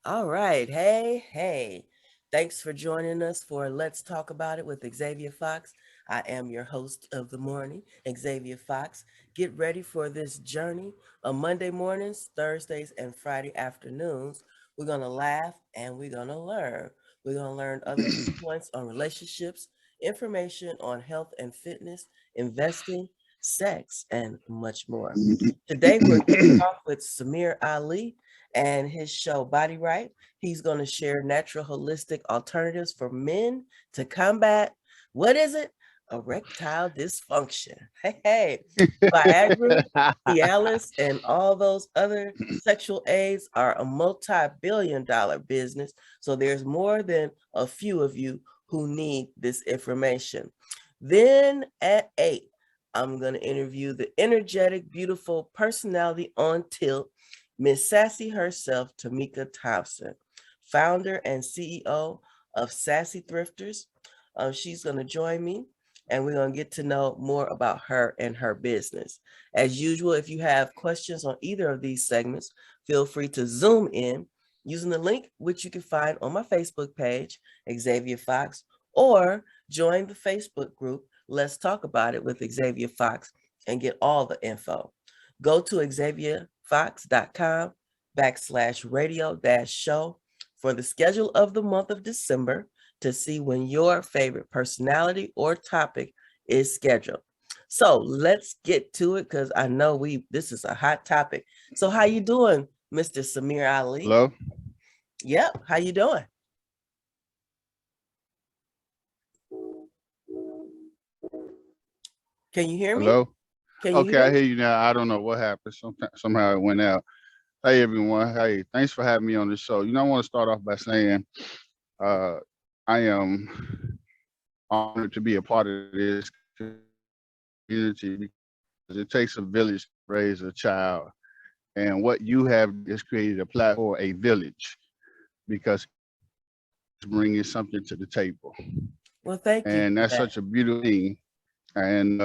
All right. Hey, hey. Thanks for joining us for Let's Talk About It with Xavier Fox. I am your host of the morning, Xavier Fox. Get ready for this journey on Monday mornings, Thursdays, and Friday afternoons. We're going to laugh and we're going to learn. We're going to learn other viewpoints on relationships, information on health and fitness, investing, sex, and much more. Today, we're kicking off with Samir Ali and his show Body Right. He's going to share natural holistic alternatives for men to combat what is it? Erectile dysfunction. Hey, hey. Viagra, Cialis, and all those other sexual aids are a multi-billion-dollar business. So there's more than a few of you who need this information. Then at 8, I'm going to interview the energetic, beautiful personality on tilt, Miss Sassy herself, Tamika Thompson, founder and CEO of Sassy Thrifters. She's going to join me and we're going to get to know more about her and her business. As usual, if you have questions on either of these segments, feel free to zoom in using the link, which you can find on my Facebook page, Xavier Fox, or join the Facebook group, Let's Talk About It with Xavier Fox, and get all the info. Go to xavierfox.com/radio-show for the schedule of the month of December to see when your favorite personality or topic is scheduled. So let's get to it because I know this is a hot topic. So how you doing, Mr. Samir Ali? Hello? Yep, how you doing? Can you hear me? Hello? Can you Okay, hear I me? hear you now. I don't know what happened. Somehow it went out. Hey, everyone. Hey, thanks for having me on the show. I want to start off by saying uh, I am honored to be a part of this community because it takes a village to raise a child. And what you have is created a platform, a village, because it's bringing something to the table. Well, thank you And for that's that. such a beautiful thing. And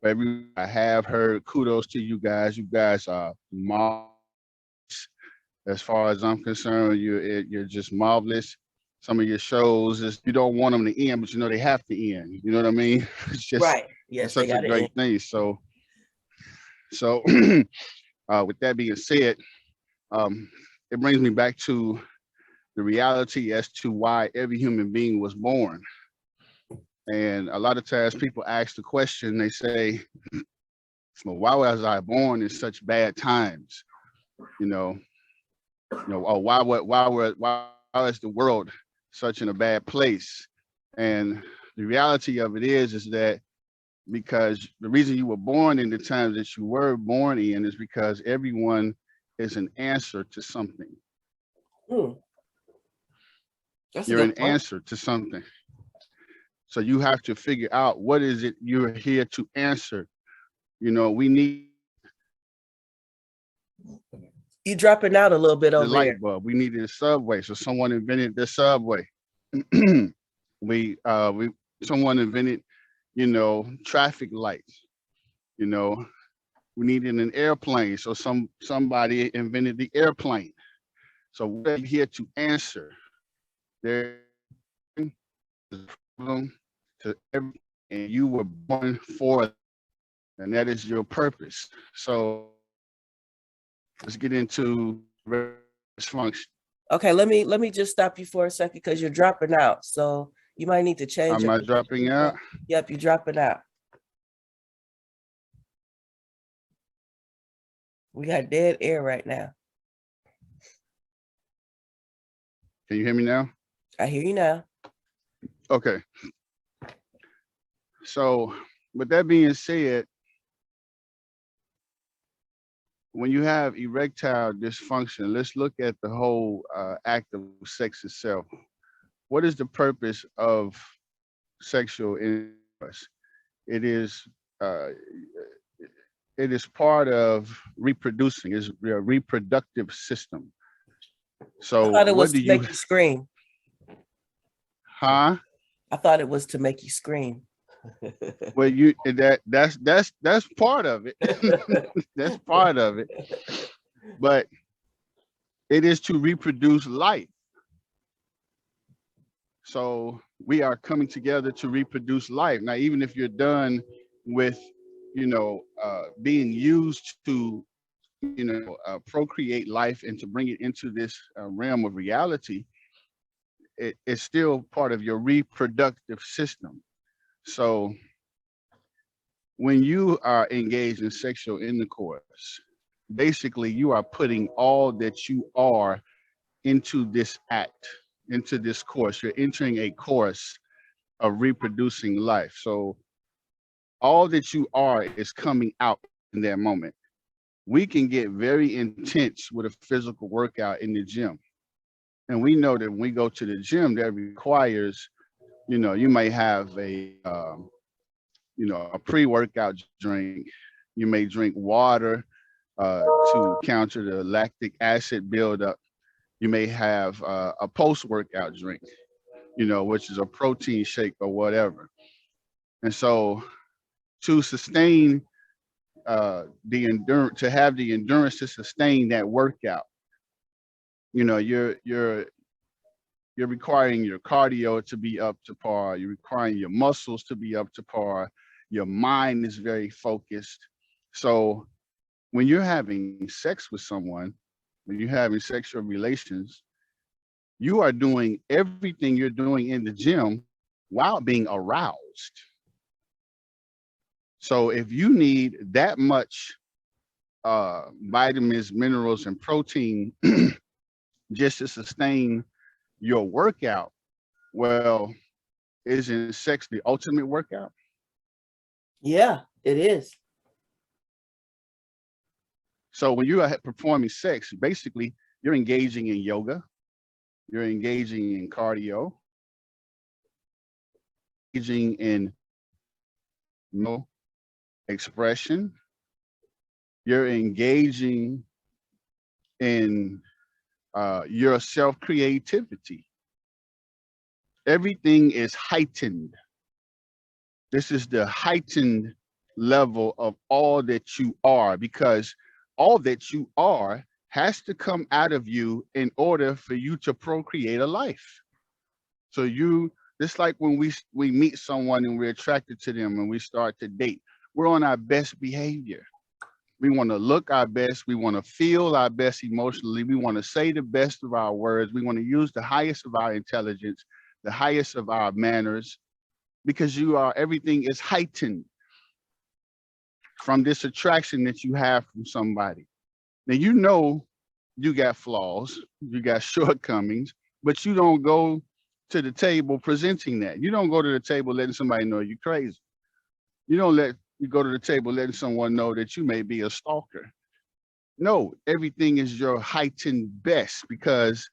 every I have heard kudos to you guys. You guys are marvelous. As far as I'm concerned, you're just marvelous. Some of your shows is you don't want them to end, but they have to end. You know what I mean? It's just Right. Yes, they such a got to end. great thing. So with that being said, um, it brings me back to the reality as to why every human being was born. And a lot of times people ask the question, they say, well, why was I born in such bad times? You know, or why is the world such in a bad place? And the reality of it is that because the reason you were born in the times that you were born in is because everyone is an answer to something. Hmm, that's a You're good an point. answer to something. So you have to figure out what is it you're here to answer. We need You dropping out a little bit the over there. light bulb. We needed a subway. So someone invented the subway. we someone invented, traffic lights. You know, we needed an airplane. So somebody invented the airplane. So we're here to answer. There is a problem to everything, and you were born for it, and that is your purpose. So let's get into dysfunction. Okay, let me just stop you for a second because you're dropping out. So you might need to change Am your I position. dropping out? Yep, you're dropping out. We got dead air right now. Can you hear me now? I hear you now. Okay. So with that being said, when you have erectile dysfunction, let's look at the whole act of sex itself. What is the purpose of sexual intercourse? It is uh, it is part of reproducing. It's a reproductive system. I So thought it what was do to you, make you scream. huh? I thought it was to make you scream. Well, that's part of it. That's part of it. But It is to reproduce life. So we are coming together to reproduce life. Now, even if you're done with, being used to, procreate life and to bring it into this realm of reality, it's still part of your reproductive system. So when you are engaged in sexual intercourse, basically you are putting all that you are into this act, into this course. You're entering a course of reproducing life. So all that you are is coming out in that moment. We can get very intense with a physical workout in the gym. And we know that when we go to the gym, that requires, you may have a pre-workout drink. You may drink water to counter the lactic acid buildup. You may have a post-workout drink, which is a protein shake or whatever. And so to sustain the endurance, to have the endurance to sustain that workout, you're requiring your cardio to be up to par. You're requiring your muscles to be up to par. Your mind is very focused. So when you're having sex with someone, when you're having sexual relations, you are doing everything you're doing in the gym while being aroused. So if you need that much vitamins, minerals, and protein just to sustain your workout, well, isn't sex the ultimate workout? Yeah, it is. So when you are performing sex, basically you're engaging in yoga, you're engaging in cardio, engaging in mental expression, you're engaging in your self creativity. Everything is heightened. This is the heightened level of all that you are, because all that you are has to come out of you in order for you to procreate a life. So you, just like when we meet someone and we're attracted to them and we start to date, we're on our best behavior. We want to look our best. We want to feel our best emotionally. We want to say the best of our words. We want to use the highest of our intelligence, the highest of our manners, because everything is heightened from this attraction that you have from somebody. Now, you got flaws, you got shortcomings, but you don't go to the table presenting that. You don't go to the table letting somebody know you're crazy. You go to the table letting someone know that you may be a stalker. No, everything is your heightened best because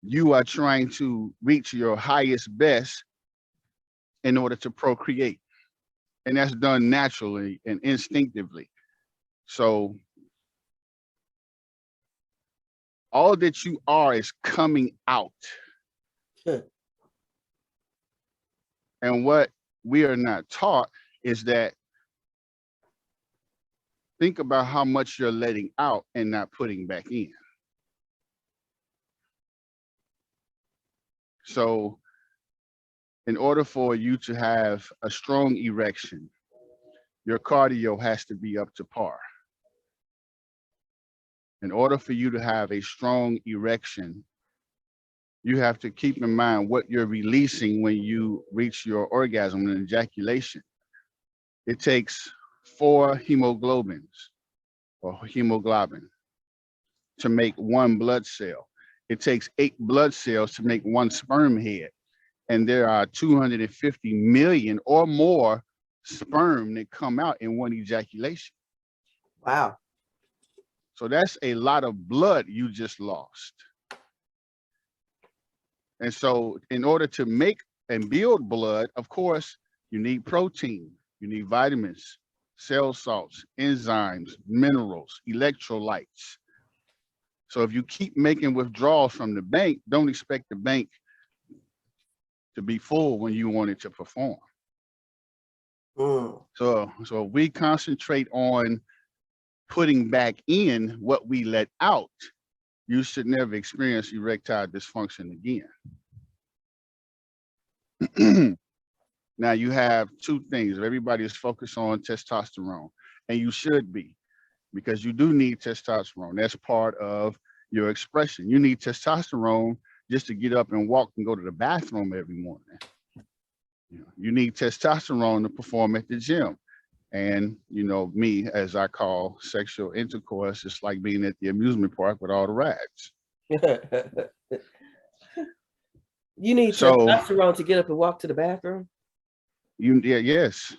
you are trying to reach your highest best in order to procreate. And that's done naturally and instinctively. So all that you are is coming out. And what we are not taught is that think about how much you're letting out and not putting back in. So in order for you to have a strong erection, your cardio has to be up to par. In order for you to have a strong erection, you have to keep in mind what you're releasing when you reach your orgasm and ejaculation. It takes 4 hemoglobins or hemoglobin to make 1 blood cell. It takes 8 blood cells to make 1 sperm head. And there are 250 million or more sperm that come out in 1 ejaculation. Wow. So that's a lot of blood you just lost. And so in order to make and build blood, of course, you need protein, you need vitamins, cell salts, enzymes, minerals, electrolytes. So if you keep making withdrawals from the bank, don't expect the bank to be full when you want it to perform. So we concentrate on putting back in what we let out, you should never experience erectile dysfunction again. Now you have two things. Everybody is focused on testosterone, and you should be, because you do need testosterone. That's part of your expression. You need testosterone just to get up and walk and go to the bathroom every morning. You need testosterone to perform at the gym. And me, as I call sexual intercourse, it's like being at the amusement park with all the rides. You need So testosterone to get up and walk to the bathroom? yes.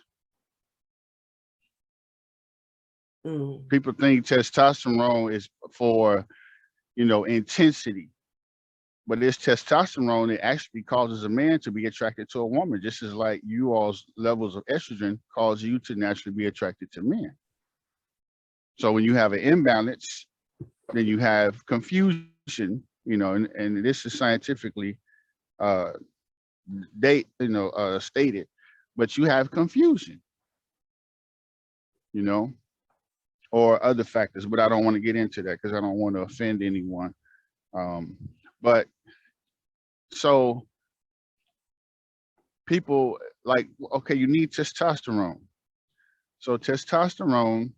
People think testosterone is for, intensity. But this testosterone, it actually causes a man to be attracted to a woman, just as like you all's levels of estrogen cause you to naturally be attracted to men. So when you have an imbalance, then you have confusion, and this is scientifically stated, but you have confusion, or other factors, but I don't want to get into that because I don't want to offend anyone. But so people like, okay, you need testosterone. So testosterone,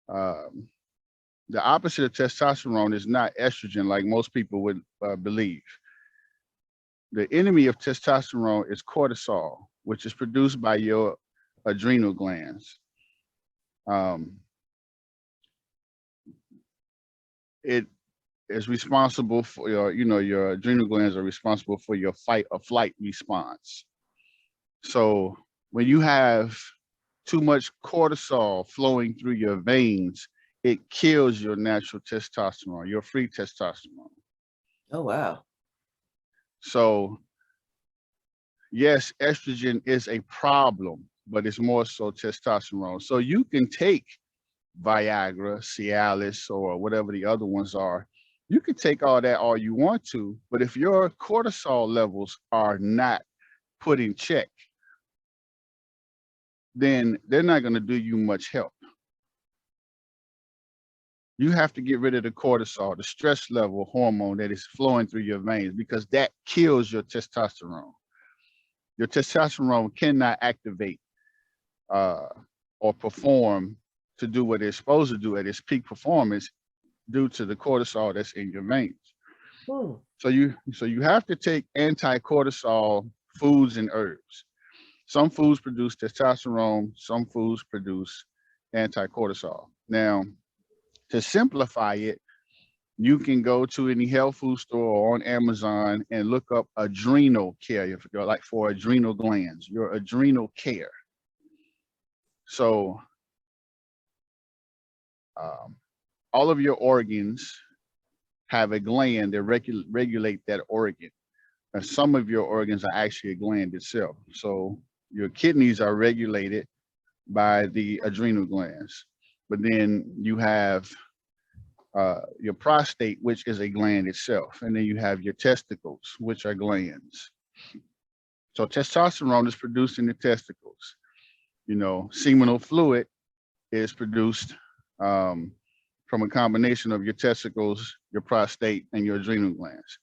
the opposite of testosterone is not estrogen, like most people would believe. The enemy of testosterone is cortisol, which is produced by your adrenal glands. It is responsible for your adrenal glands are responsible for your fight or flight response. So when you have too much cortisol flowing through your veins, it kills your natural testosterone, your free testosterone. Oh, wow. So yes, estrogen is a problem, but it's more so testosterone. So you can take Viagra, Cialis, or whatever the other ones are. You can take all that all you want to, but if your cortisol levels are not put in check, then they're not going to do you much help. You have to get rid of the cortisol, the stress level hormone that is flowing through your veins, because that kills your testosterone. Your testosterone cannot activate or perform to do what it's supposed to do at its peak performance due to the cortisol that's in your veins. So you have to take anti-cortisol foods and herbs. Some foods produce testosterone, some foods produce anti-cortisol. Now, to simplify it, you can go to any health food store or on Amazon and look up adrenal care, like for adrenal glands, your adrenal care. So all of your organs have a gland that regulate that organ. And some of your organs are actually a gland itself. So your kidneys are regulated by the adrenal glands. But then you have your prostate, which is a gland itself. And then you have your testicles, which are glands. So testosterone is produced in the testicles. Seminal fluid is produced from a combination of your testicles, your prostate, and your adrenal glands.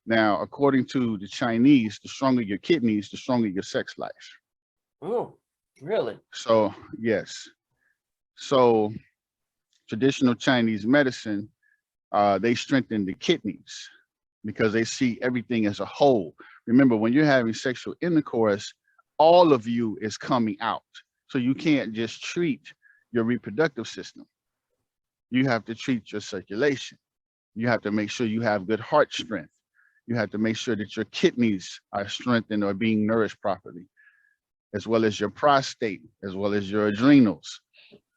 Now, according to the Chinese, the stronger your kidneys, the stronger your sex life. Oh, really? So, yes. So, traditional Chinese medicine, they strengthen the kidneys because they see everything as a whole. Remember, when you're having sexual intercourse, all of you is coming out. So you can't just treat your reproductive system. You have to treat your circulation. You have to make sure you have good heart strength. You have to make sure that your kidneys are strengthened or being nourished properly, as well as your prostate, as well as your adrenals,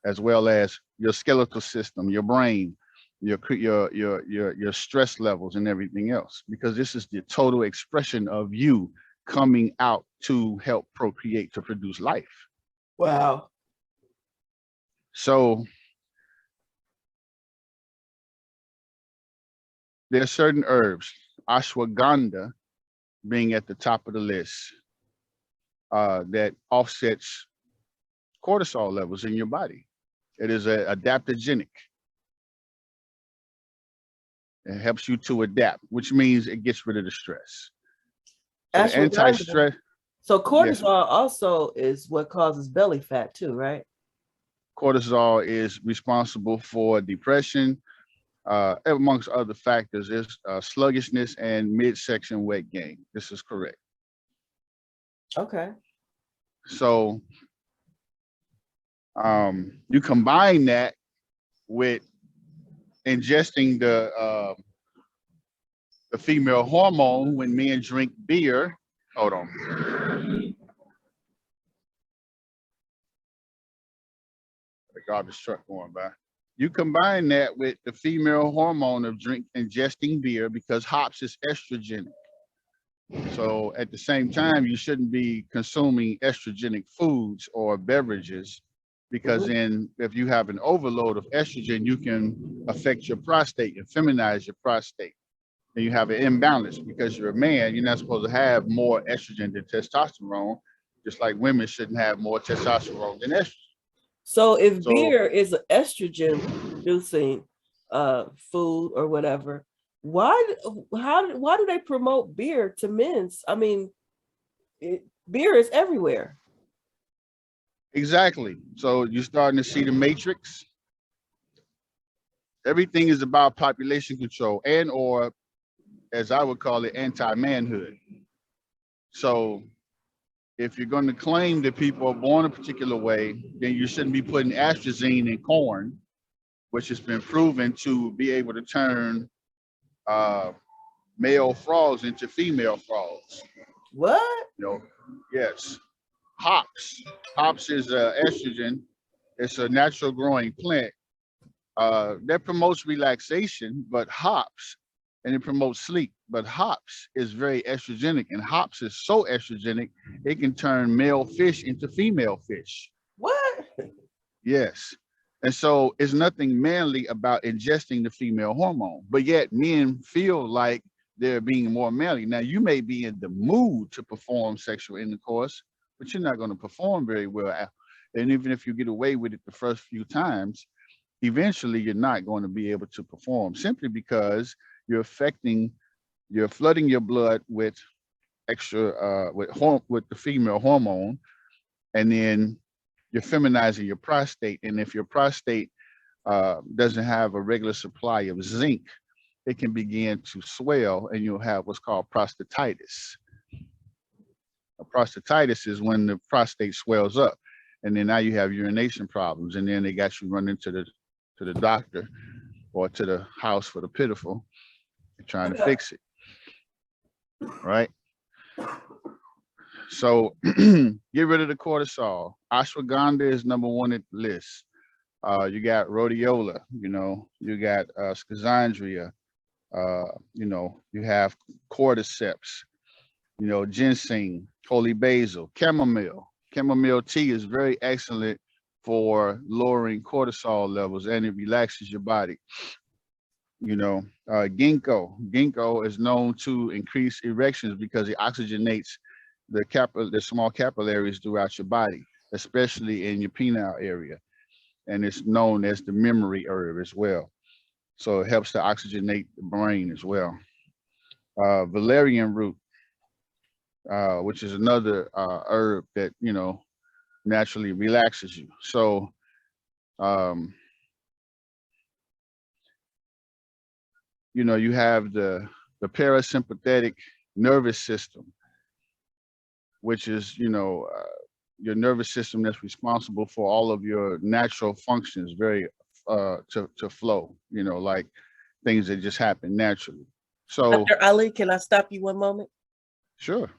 as well as your skeletal system, your brain, your stress levels and everything else, because this is the total expression of you coming out to help procreate, to produce life. Wow. So there are certain herbs, ashwagandha being at the top of the list, that offsets cortisol levels in your body. It is adaptogenic. It helps you to adapt, which means it gets rid of the stress. So the Ashwagandha. anti-stress, So yes, cortisol also is what causes belly fat too, right? cortisol is responsible for depression, amongst other factors. Is sluggishness and midsection weight gain. This is correct. Okay. So you combine that with ingesting the female hormone when men drink beer. Hold on. The garbage truck going by. You combine that with the female hormone of ingesting beer because hops is estrogenic. So at the same time, you shouldn't be consuming estrogenic foods or beverages because then if you have an overload of estrogen, you can affect your prostate and feminize your prostate. And you have an imbalance because you're a man, you're not supposed to have more estrogen than testosterone, just like women shouldn't have more testosterone than estrogen. So if So beer is an estrogen producing food or whatever, why do they promote beer to men's? I mean, beer is everywhere. exactly. So you're starting to see the matrix. Everything is about population control and or, as I would call it, anti-manhood. So if you're going to claim that people are born a particular way, then you shouldn't be putting atrazine in corn, which has been proven to be able to turn male frogs into female frogs. What? You know, yes. Hops. Hops is estrogen. It's a natural growing plant that promotes relaxation, but hops, and it promotes sleep. But hops is very estrogenic, and hops is so estrogenic, it can turn male fish into female fish. What? Yes. And so it's nothing manly about ingesting the female hormone, but yet men feel like they're being more manly. Now, you may be in the mood to perform sexual intercourse, but you're not going to perform very well. And even if you get away with it the first few times, eventually you're not going to be able to perform simply because you're flooding your blood with extra, with the female hormone, and then you're feminizing your prostate. And if your prostate doesn't have a regular supply of zinc, it can begin to swell and you'll have what's called prostatitis. Prostatitis is when the prostate swells up, and then now you have urination problems, and then they got you running to the doctor or to the house for the pitiful and trying to fix it, right? So get rid of the cortisol. Ashwagandha is number one at the list. You got rhodiola, you got schizandria, you have cordyceps, ginseng, holy basil, chamomile. Chamomile tea is very excellent for lowering cortisol levels, and it relaxes your body. Ginkgo. Ginkgo is known to increase erections because it oxygenates the small capillaries throughout your body, especially in your penile area. And it's known as the memory herb as well. So it helps to oxygenate the brain as well. Valerian root, which is another herb that, naturally relaxes you. So you have the parasympathetic nervous system, which is, your nervous system that's responsible for all of your natural functions to flow, like things that just happen naturally. So Dr. Ali, can I stop you one moment? sure.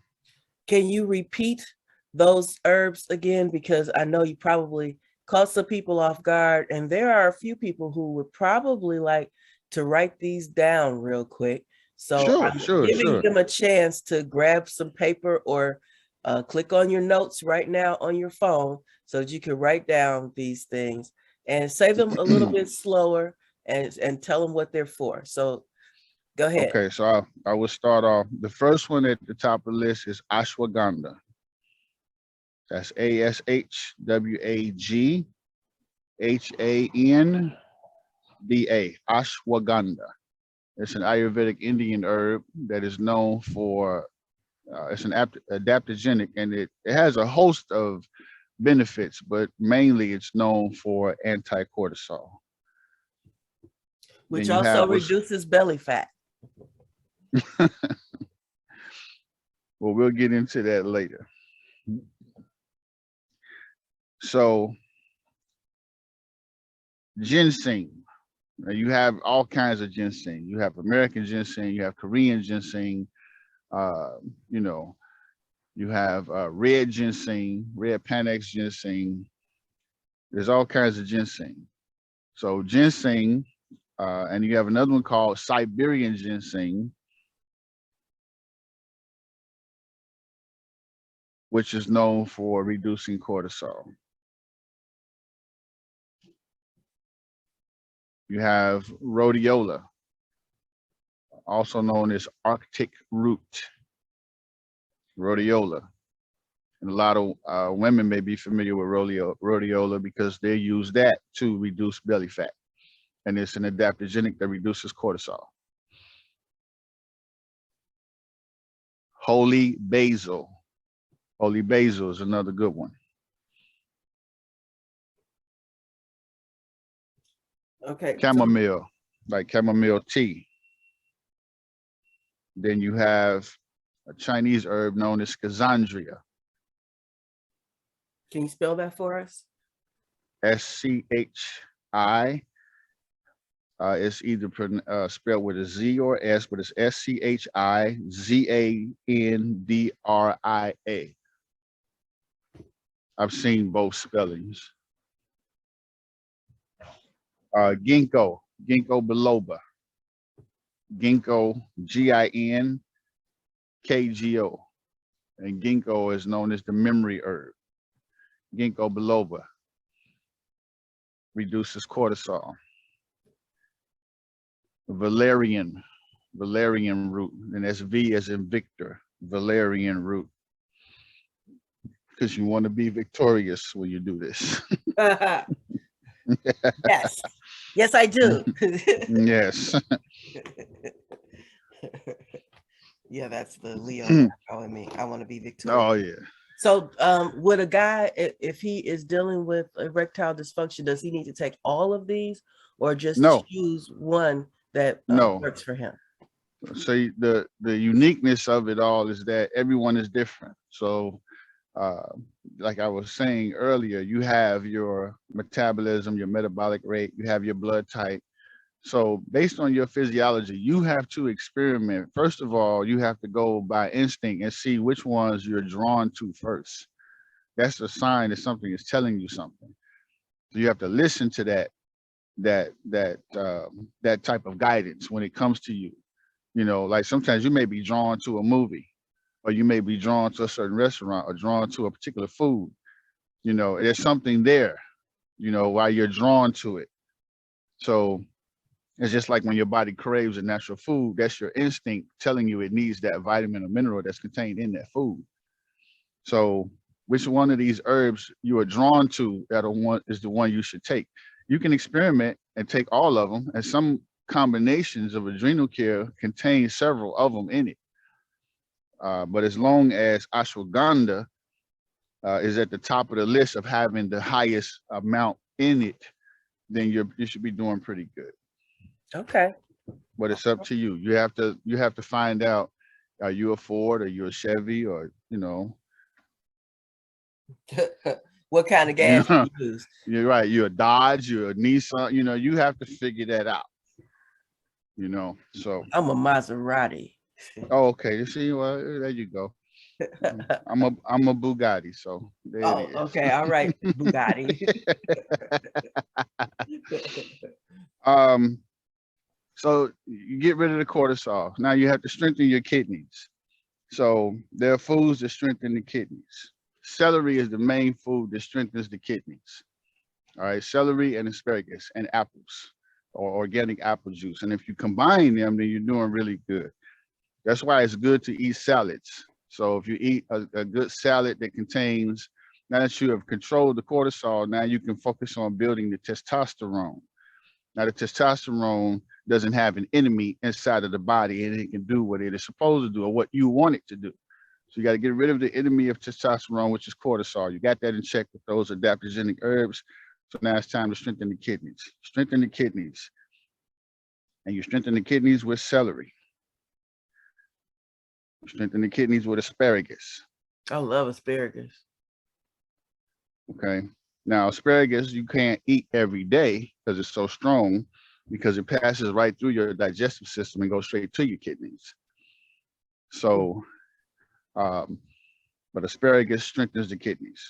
Can you repeat those herbs again? Because I know you probably caught some people off guard, and there are a few people who would probably like to write these down real quick. So I'm giving them a chance to grab some paper or click on your notes right now on your phone so that you can write down these things and say them a little bit slower and tell them what they're for. So go ahead. Okay, so I will start off. The first one at the top of the list is ashwagandha. That's ashwaghandha, ashwagandha. It's an Ayurvedic Indian herb that is known for, it's an adaptogenic, and it has a host of benefits, but mainly it's known for anti-cortisol. Then Which you have also what's, reduces belly fat. well, we'll get into that later. So ginseng, now you have all kinds of ginseng. You have American ginseng, you have Korean ginseng, you know, you have red ginseng, red Panax ginseng. There's all kinds of ginseng. So ginseng, and you have another one called Siberian ginseng, which is known for reducing cortisol. You have rhodiola, also known as Arctic root, rhodiola. And a lot of women may be familiar with rhodiola because they use that to reduce belly fat. And it's an adaptogenic that reduces cortisol. Holy basil. Holy basil is another good one. Okay. Chamomile, like chamomile tea. Then you have a Chinese herb known as schizandria. Can you spell that for us? SCHI. It's either spelled with a Z or S, but it's SCHIZANDRIA. I've seen both spellings. Ginkgo, ginkgo biloba. Ginkgo, GINKGO. And ginkgo is known as the memory herb. Ginkgo biloba reduces cortisol. Valerian root, and that's V as in Victor, valerian root. Because you want to be victorious when you do this. Yes. Yes, I do. Yes. Yeah, that's the Leo calling me. I want to be victorious. Oh, yeah. So would a guy, if he is dealing with erectile dysfunction, does he need to take all of these or just choose one that works for him? So the uniqueness of it all is that everyone is different. So like I was saying earlier, you have your metabolism, your metabolic rate, you have your blood type. So based on your physiology, you have to experiment. First of all, you have to go by instinct and see which ones you're drawn to first. That's a sign that something is telling you something. So you have to listen to that type of guidance when it comes to you. You know, like sometimes you may be drawn to a movie, or you may be drawn to a certain restaurant, or drawn to a particular food. You know, there's something there, you know, while you're drawn to it. So it's just like when your body craves a natural food, that's your instinct telling you it needs that vitamin or mineral that's contained in that food. So which one of these herbs you are drawn to is the one you should take. You can experiment and take all of them, and some combinations of adrenal care contain several of them in it. But as long as ashwagandha is at the top of the list of having the highest amount in it, then you should be doing pretty good. Okay. But it's up to you. You have to find out, are you a Ford, or you a Chevy, or you know what kind of gas you use. You're right. You're a Dodge, you're a Nissan, you know, you have to figure that out. You know, so I'm a Maserati. Oh, okay. You see, well, there you go. I'm a Bugatti, so there it is. Okay, all right, Bugatti. So you get rid of the cortisol. Now you have to strengthen your kidneys. So there are foods that strengthen the kidneys. Celery is the main food that strengthens the kidneys. All right, celery and asparagus and apples, or organic apple juice. And if you combine them, then you're doing really good. That's why it's good to eat salads. So if you eat a good salad that contains, now that you have controlled the cortisol, now you can focus on building the testosterone. Now the testosterone doesn't have an enemy inside of the body, and it can do what it is supposed to do or what you want it to do. So you got to get rid of the enemy of testosterone, which is cortisol. You got that in check with those adaptogenic herbs. So now it's time to strengthen the kidneys. Strengthen the kidneys. And you strengthen the kidneys with celery. You strengthen the kidneys with asparagus. I love asparagus. Okay. Now, asparagus you can't eat every day because it's so strong, because it passes right through your digestive system and goes straight to your kidneys. So, but asparagus strengthens the kidneys.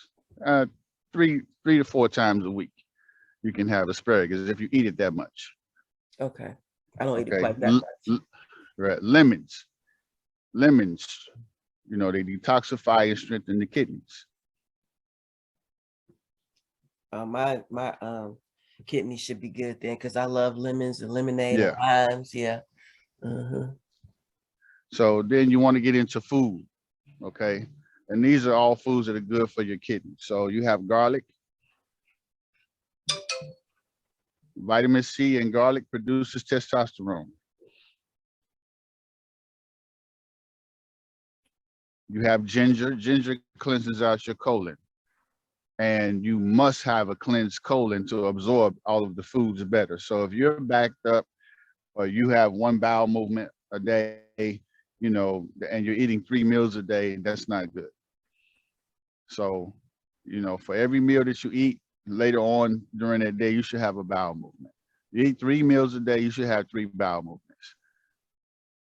3 to 4 times a week, you can have asparagus if you eat it that much. Okay. I don't eat it quite that much. Right. Lemons, you know, they detoxify and strengthen the kidneys. My kidneys should be good then, because I love lemons and lemonade and Yeah. limes. Yeah. So then you want to get into food, okay? And these are all foods that are good for your kidneys. So you have garlic. Vitamin C in garlic produces testosterone. You have ginger. Ginger cleanses out your colon. And you must have a cleansed colon to absorb all of the foods better. So if you're backed up or you have 1 bowel movement a day, you know, and you're eating 3 meals a day, that's not good. So, you know, for every meal that you eat later on during that day, you should have a bowel movement. You eat 3 meals a day, you should have 3 bowel movements.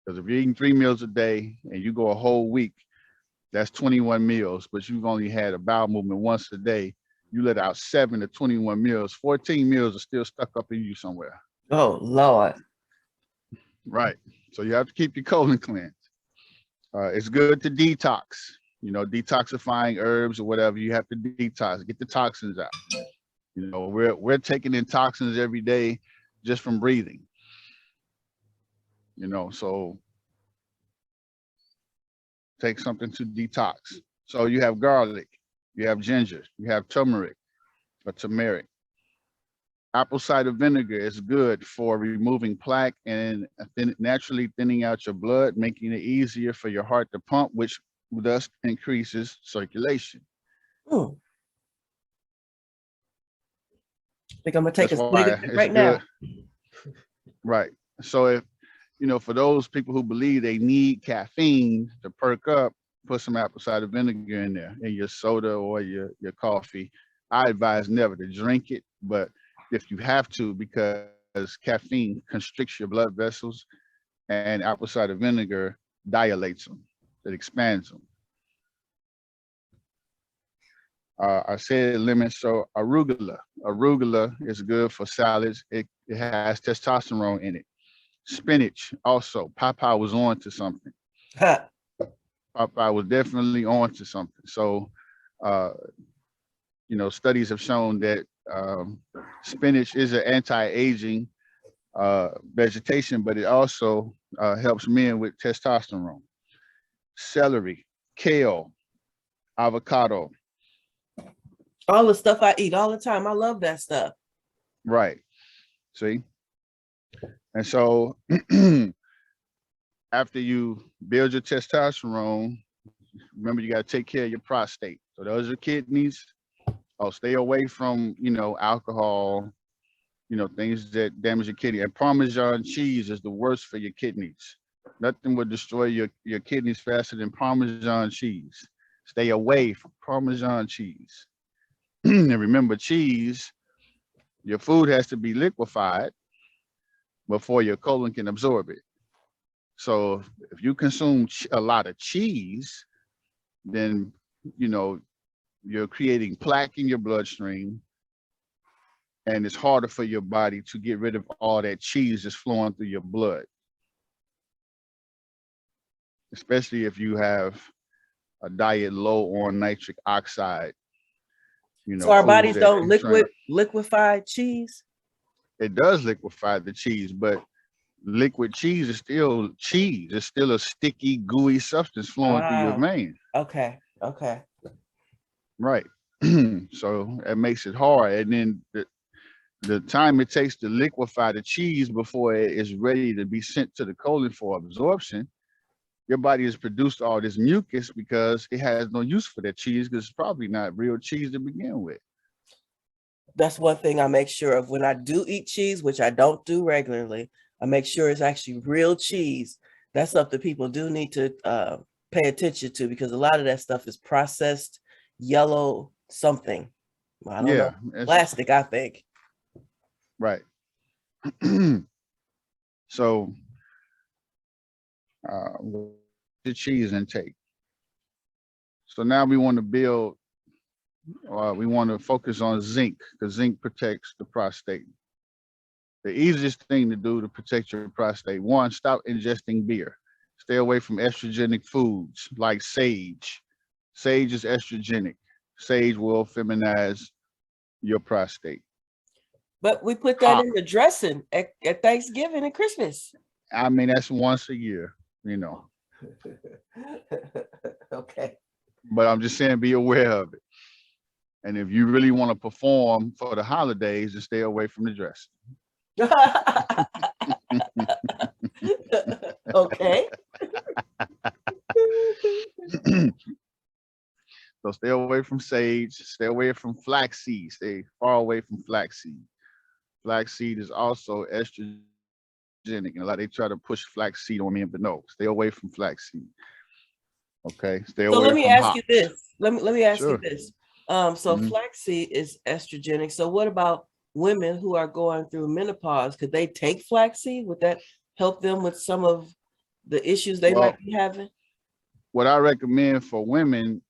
Because if you're eating 3 meals a day and you go a whole week, that's 21 meals, but you've only had a bowel movement once a day. You let out 7 to 21 meals. 14 meals are still stuck up in you somewhere. Oh, Lord. Right. So you have to keep your colon cleansed. It's good to detox, you know, detoxifying herbs or whatever. You have to detox, get the toxins out. You know, we're taking in toxins every day just from breathing. You know, so take something to detox. So you have garlic, you have ginger, you have turmeric or turmeric. Apple cider vinegar is good for removing plaque and naturally thinning out your blood, making it easier for your heart to pump, which thus increases circulation. I think I'm gonna take That's a why swig of it it's right good. now. Right. So if, you know, for those people who believe they need caffeine to perk up, put some apple cider vinegar in there, in your soda or your coffee. I advise never to drink it, but if you have to, because caffeine constricts your blood vessels and apple cider vinegar dilates them, it expands them. I said lemon, so arugula. Arugula is good for salads. It has testosterone in it. Spinach also. Popeye was on to something. Popeye was definitely on to something. So, you know, studies have shown that spinach is an anti-aging vegetation, but it also helps men with testosterone. Celery, kale, avocado. All the stuff I eat all the time. I love that stuff. Right. See? And so after you build your testosterone, remember you got to take care of your prostate. So those are kidneys. Oh, stay away from, you know, alcohol, you know, things that damage your kidney. And Parmesan cheese is the worst for your kidneys. Nothing will destroy your kidneys faster than Parmesan cheese. Stay away from Parmesan cheese. And remember, cheese, your food has to be liquefied before your colon can absorb it. So if you consume a lot of cheese, then, you know, you're creating plaque in your bloodstream, and it's harder for your body to get rid of all that cheese that's flowing through your blood. Especially if you have a diet low on nitric oxide. You know, so our foods bodies that don't contain, liquefy cheese. it does liquefy the cheese, but liquid cheese is still cheese. It's still a sticky, gooey substance flowing through your veins. Okay. Okay. Right. So it makes it hard. And then the time it takes to liquefy the cheese before it is ready to be sent to the colon for absorption, your body has produced all this mucus because it has no use for that cheese because it's probably not real cheese to begin with. That's one thing I make sure of when I do eat cheese, which I don't do regularly. I make sure it's actually real cheese. That's something people do need to pay attention to, because a lot of that stuff is processed yellow something. I don't know. Yeah, Plastic, I think. right. So the cheese intake. So now we want to build, we want to focus on zinc, because zinc protects the prostate. The easiest thing to do to protect your prostate: one, stop ingesting beer. Stay away from estrogenic foods like sage. Sage is estrogenic. Sage will feminize your prostate. But we put that Hop. in the dressing at Thanksgiving and Christmas. I mean, that's once a year, you know. Okay. But I'm just saying, be aware of it. And if you really want to perform for the holidays, just stay away from the dressing. Okay. So stay away from sage, stay away from flaxseed, stay far away from flaxseed. Flaxseed is also estrogenic, and a lot they try to push flaxseed on me, but no, stay away from flaxseed. Okay, stay So away let me from ask you hops. this. Let me ask you Sure. this. So flaxseed is estrogenic. So what about women who are going through menopause? Could they take flaxseed? Would that help them with some of the issues they Well, might be having? what I recommend for women,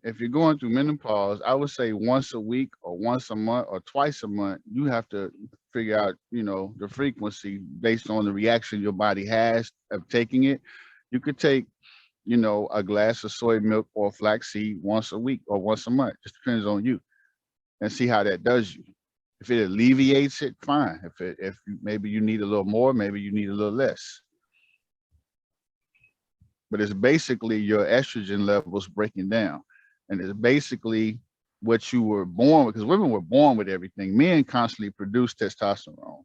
if you're going through menopause, I would say once a week or once a month or twice a month, you have to figure out, you know, the frequency based on the reaction your body has of taking it. You could take, you know, a glass of soy milk or flaxseed once a week or once a month. Just depends on you, and see how that does you. If it alleviates it, fine. If maybe you need a little more, maybe you need a little less. But it's basically your estrogen levels breaking down, and it's basically what you were born with. Because women were born with everything. Men constantly produce testosterone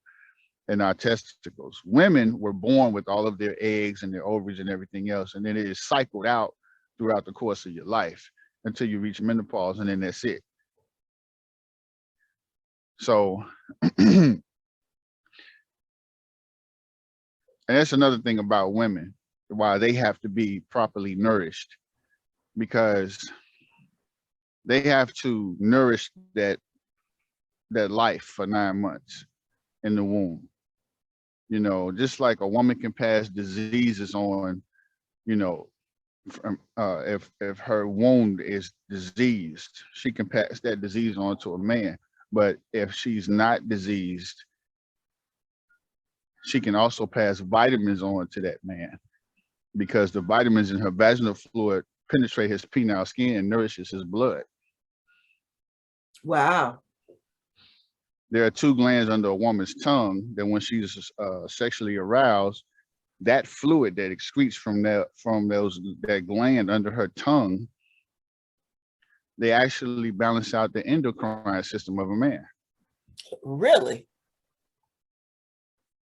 in our testicles. Women were born with all of their eggs and their ovaries and everything else, and then it is cycled out throughout the course of your life until you reach menopause, and then that's it. So, and that's another thing about women, why they have to be properly nourished, because they have to nourish that life for 9 months in the womb. You know, just like a woman can pass diseases on, you know, from, if her wound is diseased, she can pass that disease on to a man. But if she's not diseased, she can also pass vitamins on to that man, because the vitamins in her vaginal fluid penetrate his penile skin and nourishes his blood. Wow. There are two glands under a woman's tongue that when she's sexually aroused, that fluid that excretes from that gland under her tongue, they actually balance out the endocrine system of a man. Really?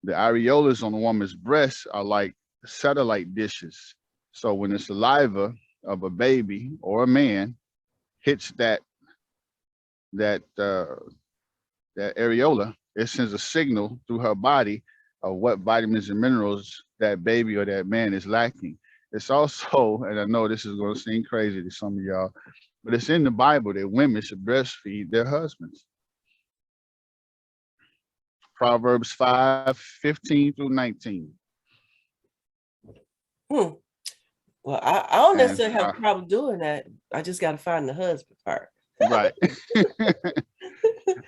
The areolas on a woman's breast are like satellite dishes. So when the saliva of a baby or a man hits that areola, it sends a signal through her body of what vitamins and minerals that baby or that man is lacking. It's also, and I know this is going to seem crazy to some of y'all, but it's in the Bible that women should breastfeed their husbands. Proverbs 5:15 through 19. Well, I don't And necessarily have a problem doing that. I just got to find the husband part. right.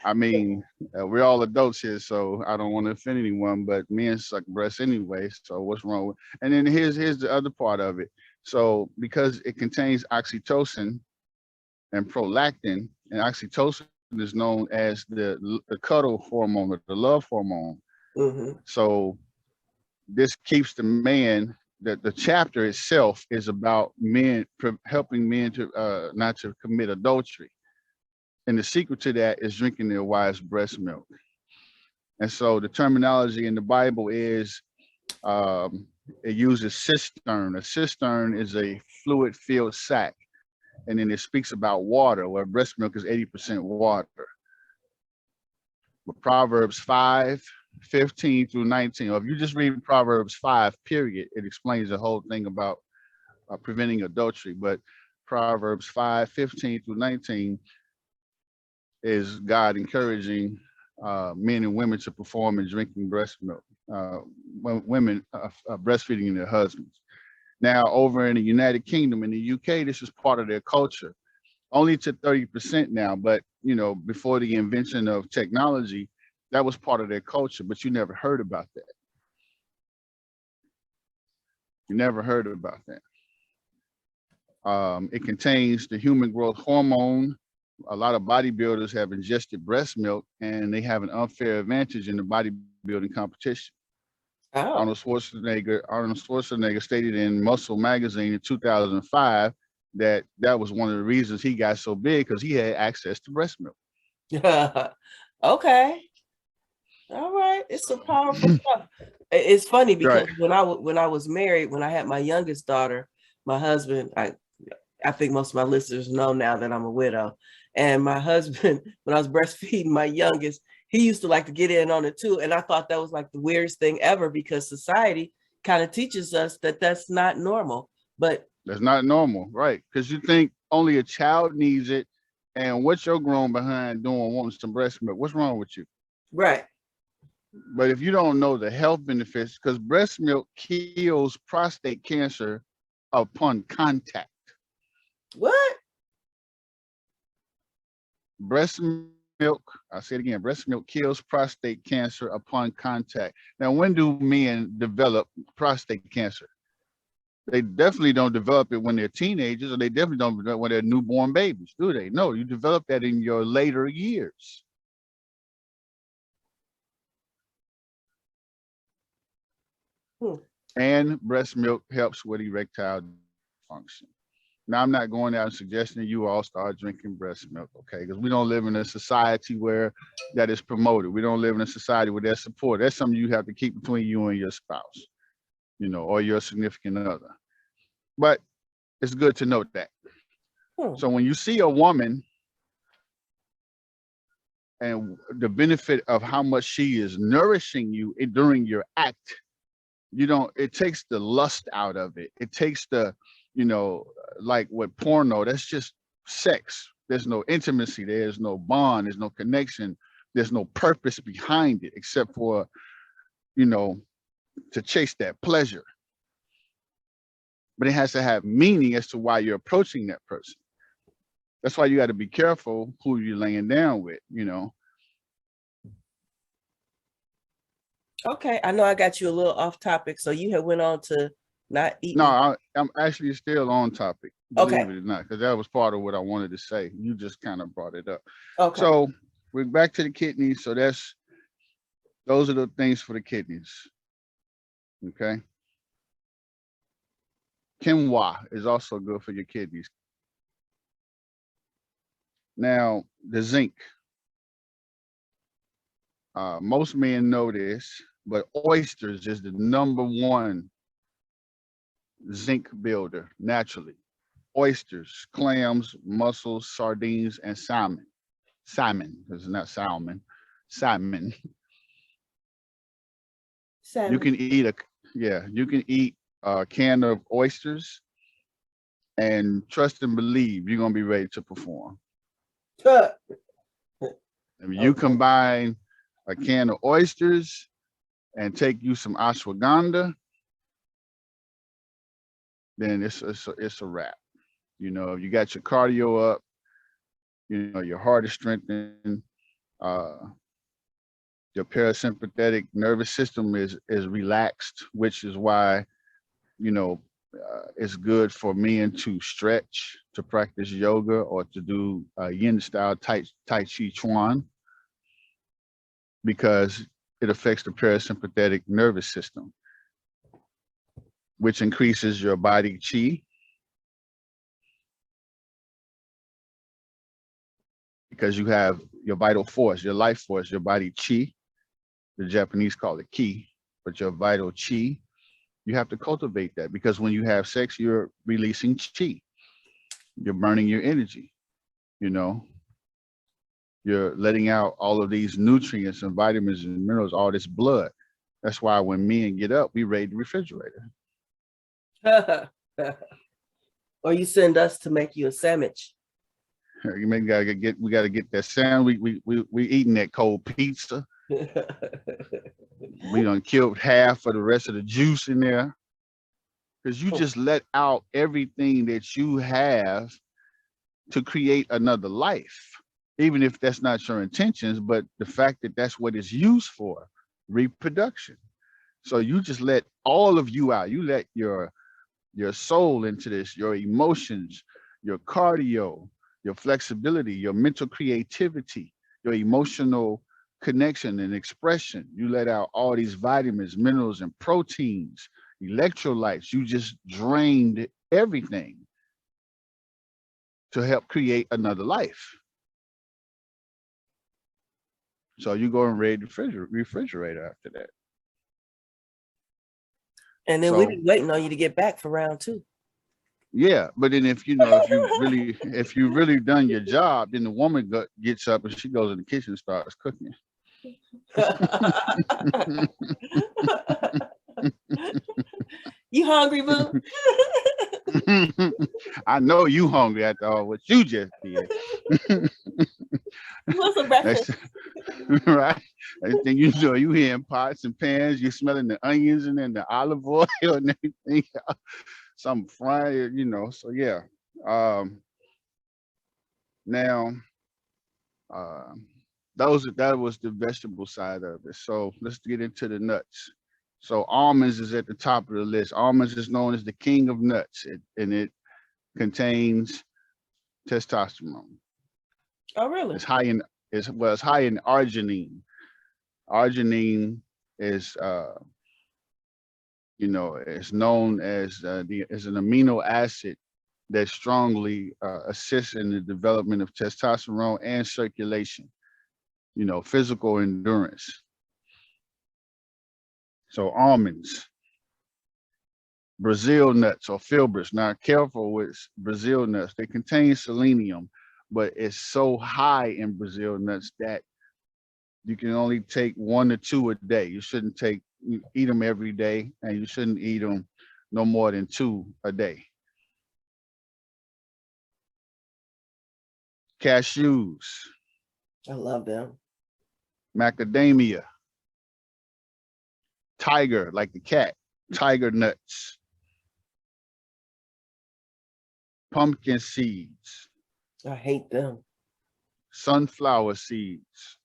I mean, we're all adults here, so I don't want to offend anyone, but men suck breasts anyway, so what's wrong with? And then here's the other part of it. So because it contains oxytocin and prolactin, and oxytocin is known as the cuddle hormone or the love hormone. So this keeps the man, that the chapter itself is about men, helping men to not to commit adultery. And the secret to that is drinking their wife's breast milk. And so the terminology in the Bible is it uses cistern. A cistern is a fluid-filled sac, and then it speaks about water, where breast milk is 80% water. But Proverbs 5:15 through 19, or if you just read Proverbs 5, period, it explains the whole thing about preventing adultery. But Proverbs 5:15 through 19 is God encouraging men and women to perform in drinking breast milk, women breastfeeding their husbands. Now, over in the United Kingdom, in the UK, this is part of their culture, only to 30% now. But, before the invention of technology, that was part of their culture, but you never heard about that. You never heard about that. It contains the human growth hormone. A lot of bodybuilders have ingested breast milk, and they have an unfair advantage in the bodybuilding competition. Oh. Arnold Schwarzenegger stated in Muscle magazine in 2005 that was one of the reasons he got so big, because he had access to breast milk. Okay. All right. It's some powerful stuff. It's funny because Right. when I was married, when I had my youngest daughter, my husband, I think most of my listeners know now that I'm a widow. And my husband, when I was breastfeeding my youngest, he used to like to get in on it too. And I thought that was like the weirdest thing ever, because society kind of teaches us that that's not normal. But that's not normal, right? Because you think only a child needs it, and what you're grown behind doing wanting some breast milk, what's wrong with you? Right. But if you don't know the health benefits, because breast milk kills prostate cancer upon contact. What? Breast milk, I say it again, breast milk kills prostate cancer upon contact. Now, when do men develop prostate cancer? They definitely don't develop it when they're teenagers, or they definitely don't develop when they're newborn babies, do they? No, you develop that in your later years. And breast milk helps with erectile dysfunction. Now, I'm not going out and suggesting you all start drinking breast milk, okay? Because we don't live in a society where that is promoted. We don't live in a society where there's support. That's something you have to keep between you and your spouse, or your significant other. But it's good to note that. So when you see a woman and the benefit of how much she is nourishing you during your act, it takes the lust out of it. It takes the, like with porno, that's just sex. There's no intimacy. There's no bond. There's no connection. There's no purpose behind it except for, to chase that pleasure. But it has to have meaning as to why you're approaching that person. That's why you got to be careful who you're laying down with, Okay, I know I got you a little off topic, so you had went on to not eating. No, I'm actually still on topic, believe Okay. it or not, because that was part of what I wanted to say. You just kind of brought it up. Okay. So we're back to the kidneys. So those are the things for the kidneys. Okay. Quinoa is also good for your kidneys. Now, the zinc. Most men know this, but oysters is the #1 zinc builder naturally. Oysters, clams, mussels, sardines, and salmon. Salmon, it's not salmon. Salmon. You can eat a can of oysters, and trust and believe you're gonna be ready to perform. If you combine a can of oysters and take you some ashwagandha, then it's a wrap. If you got your cardio up, your heart is strengthened, your parasympathetic nervous system is relaxed, which is why, it's good for men to stretch, to practice yoga, or to do yin style tai chi chuan, because it affects the parasympathetic nervous system, which increases your body chi, because you have your vital force, your life force, your body chi, The Japanese call it ki, but your vital chi, you have to cultivate that, because when you have sex, you're releasing chi. You're burning your energy, you know. You're letting out all of these nutrients and vitamins and minerals, all this blood. That's why when men get up, we raid the refrigerator. Or you send us to make you a sandwich. You may gotta get we gotta get that sandwich. We eating that cold pizza. We done killed half of the rest of the juice in there. Because you just let out everything that you have to create another life, even if that's not your intentions, but the fact that that's what it's used for, reproduction. So you just let all of you out. You let your soul into this, your emotions, your cardio, your flexibility, your mental creativity, your emotional connection and expression. You let out all these vitamins, minerals, and proteins, electrolytes. You just drained everything to help create another life. So you go and raid the refrigerator after that. And then we've been waiting on you to get back for round 2. Yeah, but then if you really done your job, then the woman gets up and she goes in the kitchen and starts cooking. You hungry, boo? I know you hungry after all what you just did. You want some breakfast? Right? Next thing you know, you hearing pots and pans, you're smelling the onions and then the olive oil and everything. Some frying, you know. So yeah. Now, that was the vegetable side of it. So let's get into the nuts. So almonds is at the top of the list. Almonds is known as the king of nuts, and it contains testosterone. Oh, really? It's high in arginine. Arginine is it's known as as an amino acid that strongly assists in the development of testosterone and circulation, physical endurance. So almonds, Brazil nuts or filberts. Now, careful with Brazil nuts. They contain selenium, but it's so high in Brazil nuts that you can only take 1 or 2 a day. You eat them every day, and you shouldn't eat them no more than 2 a day. Cashews. I love them. Macadamia. Tiger, like the cat. Tiger nuts. Pumpkin seeds. I hate them. Sunflower seeds.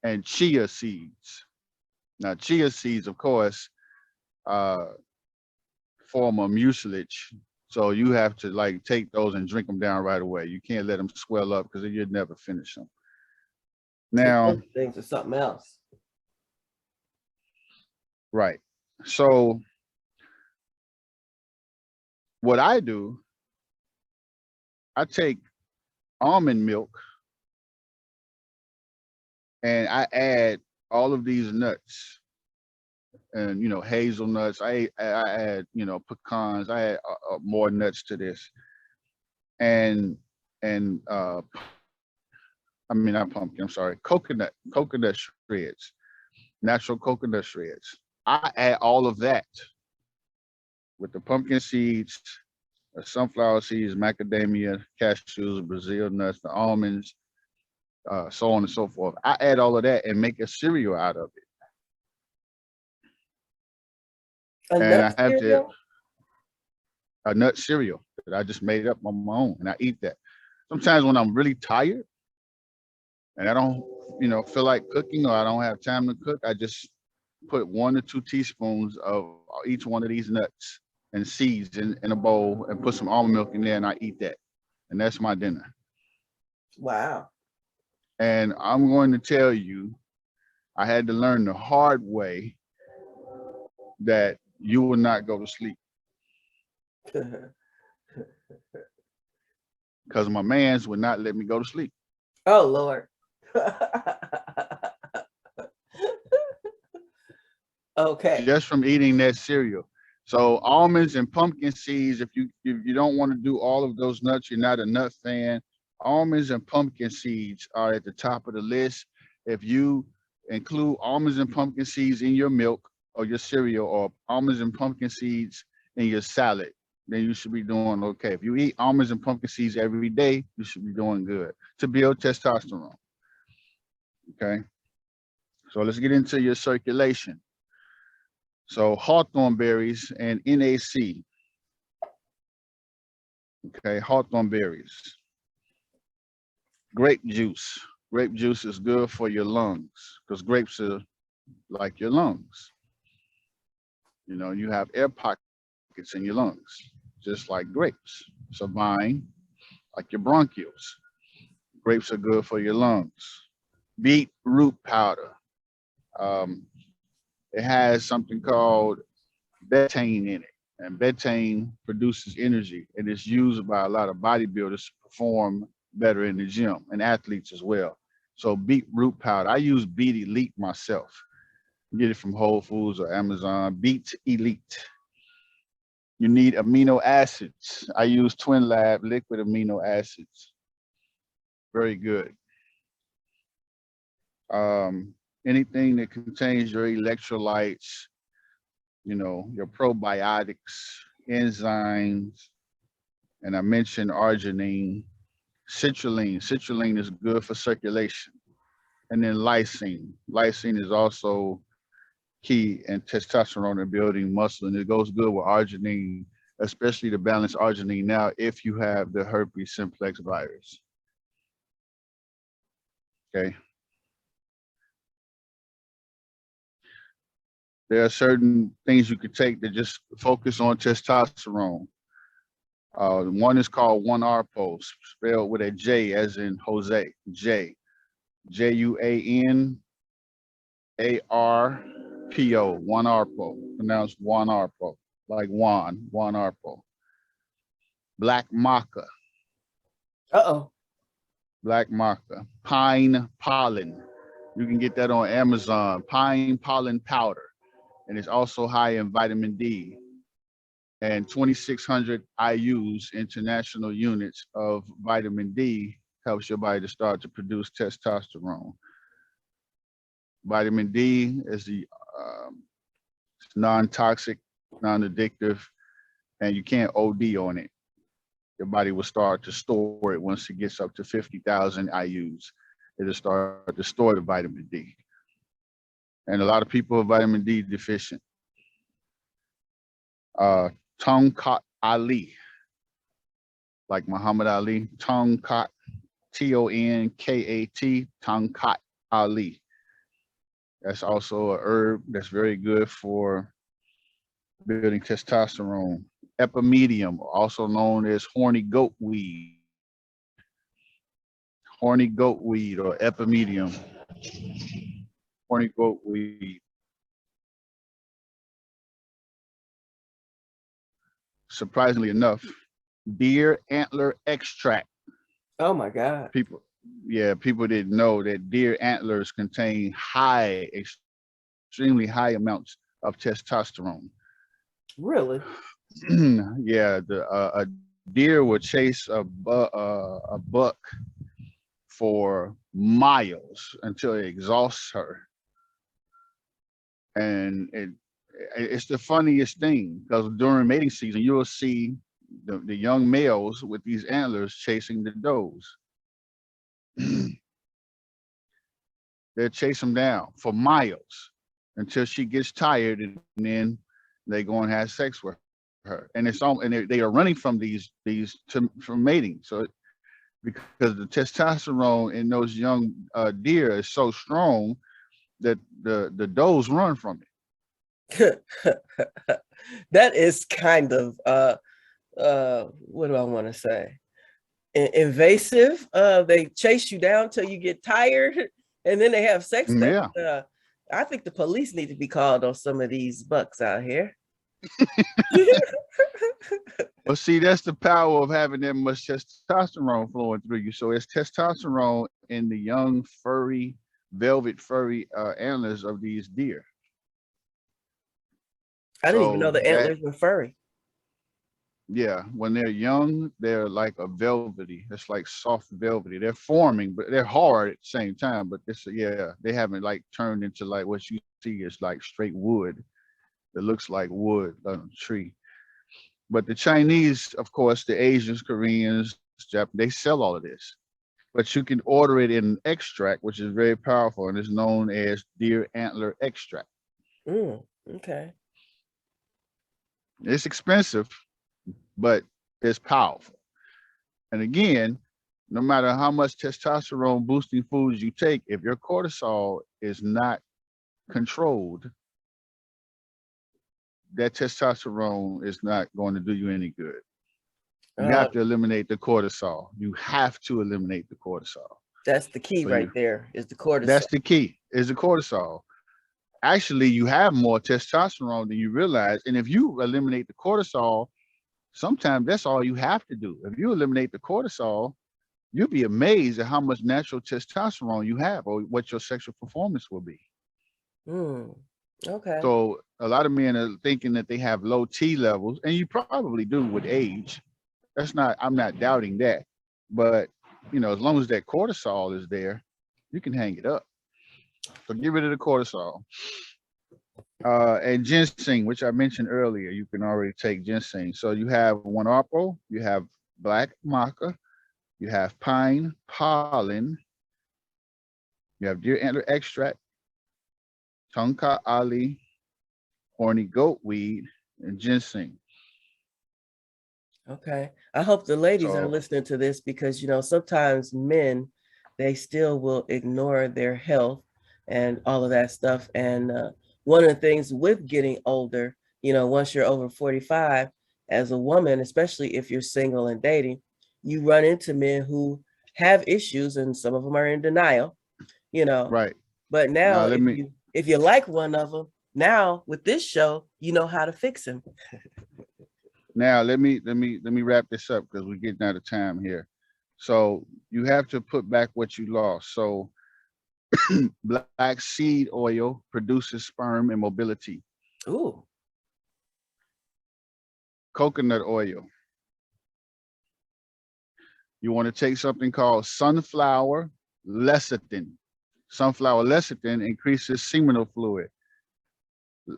And chia seeds. Now, chia seeds, of course, form a mucilage. So you have to take those and drink them down right away. You can't let them swell up because you'd never finish them. Now, things are something else. Right. So what I do, I take almond milk and I add all of these nuts and, hazelnuts. I add, pecans. I add more nuts to this. And I mean, not pumpkin, I'm sorry, coconut shreds, natural coconut shreds. I add all of that with the pumpkin seeds, sunflower seeds, macadamia, cashews, Brazil nuts, the almonds, so on and so forth. I add all of that and make a cereal out of it. A nut cereal that I just made up on my own, and I eat that. Sometimes when I'm really tired and I don't, feel like cooking, or I don't have time to cook, I just put 1 or 2 teaspoons of each one of these nuts and seeds in a bowl and put some almond milk in there, and I eat that. And that's my dinner. Wow. And I'm going to tell you, I had to learn the hard way that you will not go to sleep. Because my mans would not let me go to sleep. Oh, Lord. Okay. just from eating that cereal. So almonds and pumpkin seeds, if you don't want to do all of those nuts, you're not a nut fan, almonds and pumpkin seeds are at the top of the list. If you include almonds and pumpkin seeds in your milk or your cereal, or almonds and pumpkin seeds in your salad, then you should be doing okay. If you eat almonds and pumpkin seeds every day, you should be doing good to build testosterone. Okay. So let's get into your circulation. So hawthorn berries and NAC. Okay, hawthorn berries. Grape juice. Grape juice is good for your lungs because grapes are like your lungs. You know, you have air pockets in your lungs, just like grapes. It's a vine, like your bronchioles. Grapes are good for your lungs. Beetroot powder. Um, it has something called betaine in it. And betaine produces energy, and it's used by a lot of bodybuilders to perform better in the gym, and athletes as well. So beetroot powder, I use Beet Elite myself. Get it from Whole Foods or Amazon. Beet Elite. You need amino acids. I use Twin Lab liquid amino acids. Very good. Anything that contains your electrolytes, you know, your probiotics, enzymes, and I mentioned arginine, citrulline. Citrulline is good for circulation. And then lysine. Lysine is also key in testosterone and building muscle, and it goes good with arginine, especially to balance arginine now if you have the herpes simplex virus. Okay. There are certain things you could take that just focus on testosterone. One is called 1-ARPO, spelled with a J as in Jose, J. JUANARPO, 1-ARPO, pronounced 1-ARPO, like Juan, 1-ARPO. Black maca, Uh-oh. black maca. Pine pollen, you can get that on Amazon. Pine pollen powder, and it's also high in vitamin D. And 2,600 IUs, international units of vitamin D, helps your body to start to produce testosterone. Vitamin D is the non-toxic, non-addictive, and you can't OD on it. Your body will start to store it once it gets up to 50,000 IUs. It'll start to store the vitamin D. And a lot of people are vitamin D deficient. Tongkat Ali, like Muhammad Ali. Tongkat, Tonkat, Tongkat Ali. That's also a herb that's very good for building testosterone. Epimedium, also known as horny goat weed. Horny goat weed or epimedium. Horny goat weed. Surprisingly enough, deer antler extract. Oh my God. People didn't know that deer antlers contain extremely high amounts of testosterone. Really? Yeah, a deer would chase a buck for miles until it exhausts her, and it's the funniest thing because during mating season you will see the young males with these antlers chasing the does. They'll chase them down for miles until she gets tired, and then they go and have sex with her. And it's all, and they are running from from mating. So because the testosterone in those young deer is so strong that the does run from it. That is kind of what do I want to say? Invasive. They chase you down till you get tired, and then they have sex. Yeah. I think the police need to be called on some of these bucks out here. Well, see, that's the power of having that much testosterone flowing through you. So it's testosterone in the young, furry, velvet furry antlers of these deer. I didn't even know So the that, antlers were furry. yeah, when they're young, they're like a velvety. It's like soft velvety. They're forming, but they're hard at the same time. But this, yeah, they haven't like turned into like what you see is like straight wood. It looks like wood on a tree. But the Chinese, of course, the Asians, Koreans, Japanese, they sell all of this. But you can order it in an extract, which is very powerful, and it's known as deer antler extract. Okay. It's expensive, but it's powerful. And again, no matter how much testosterone boosting foods you take, if your cortisol is not controlled, that testosterone is not going to do you any good. You Uh, have to eliminate the cortisol. You have to eliminate the cortisol. that's the key So right there is the cortisol. that's the key, is the cortisol. Actually, you have more testosterone than you realize. And if you eliminate the cortisol, sometimes that's all you have to do. If you eliminate the cortisol, you'll be amazed at how much natural testosterone you have or what your sexual performance will be. Mm, okay. So a lot of men are thinking that they have low T levels, and you probably do with age. That's not, I'm not doubting that. But, you know, as long as that cortisol is there, you can hang it up. So get rid of the cortisol. And ginseng, which I mentioned earlier, you can already take ginseng. So you have one arpo, you have black maca, you have pine pollen, you have deer antler extract, tonka ali, horny goat weed, and ginseng. Okay. I hope the ladies are So listening to this because, sometimes men, they still will ignore their health and all of that stuff. And one of the things with getting older, once you're over 45, as a woman, especially if you're single and dating, you run into men who have issues and some of them are in denial, you know. right But now now, let me if you like one of them, now with this show, you know how to fix him. let me wrap this up because we're getting out of time here. So you have to put back what you lost. So black seed oil produces sperm and mobility. Ooh. Coconut oil. You want to take something called sunflower lecithin. Sunflower lecithin increases seminal fluid.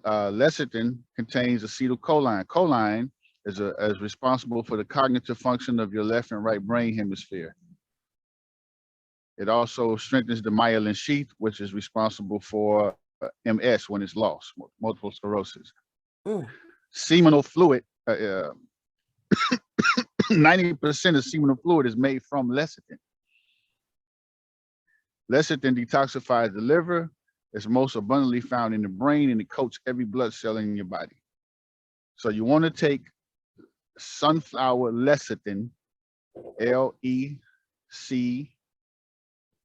Lecithin contains acetylcholine. Choline is responsible for the cognitive function of your left and right brain hemisphere. It also strengthens the myelin sheath, which is responsible for MS when it's lost, multiple sclerosis. Mm. Seminal fluid, 90% of seminal fluid is made from lecithin. Lecithin detoxifies the liver. It's most abundantly found in the brain, and it coats every blood cell in your body. So you want to take sunflower lecithin, lecithin,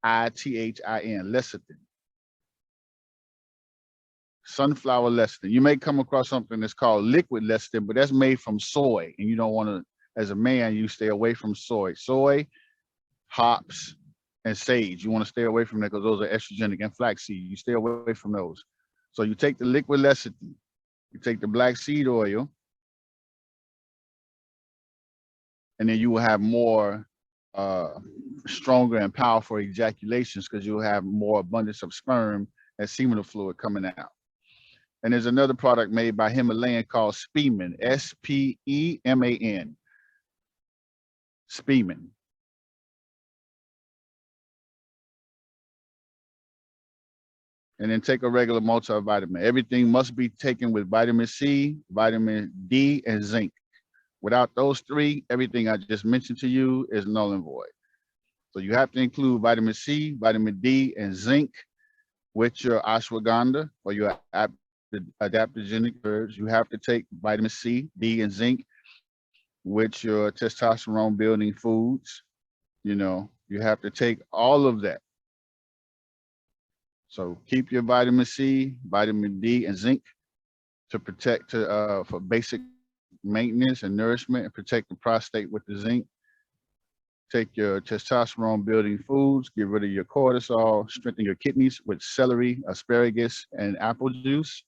lecithin. Sunflower lecithin. You may come across something that's called liquid lecithin, but that's made from soy, and you don't want to, as a man, you stay away from soy. Soy, hops, and sage. You want to stay away from that because those are estrogenic, and flaxseed. You stay away from those. So you take the liquid lecithin, you take the black seed oil, and then you will have more stronger and powerful ejaculations because you'll have more abundance of sperm and seminal fluid coming out. And there's another product made by Himalayan called Speeman, Speman, Speeman. And then take a regular multivitamin. Everything must be taken with vitamin C, vitamin D, and zinc. Without those three, everything I just mentioned to you is null and void. So you have to include vitamin C, vitamin D, and zinc with your ashwagandha or your adaptogenic herbs. You have to take vitamin C, D, and zinc with your testosterone building foods. You have to take all of that. So keep your vitamin C, vitamin D, and zinc to protect for basic maintenance and nourishment, and protect the prostate with the zinc. Take your testosterone building foods, get rid of your cortisol, strengthen your kidneys with celery, asparagus, and apple juice.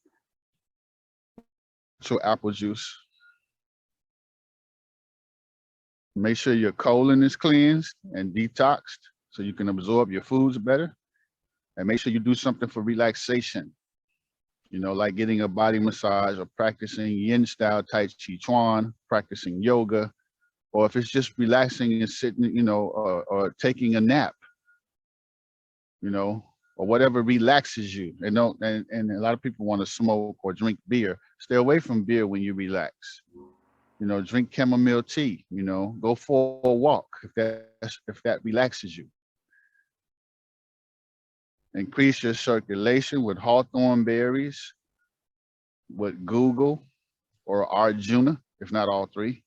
natural apple juice. Make sure your colon is cleansed and detoxed so you can absorb your foods better. And make sure you do something for relaxation, like getting a body massage or practicing yin style Tai Chi Chuan, practicing yoga, or if it's just relaxing and sitting, or taking a nap, or whatever relaxes you. And a lot of people want to smoke or drink beer. Stay away from beer when you relax. Drink chamomile tea, go for a walk if that relaxes you. Increase your circulation with hawthorn berries, with Google or Arjuna, if not all three,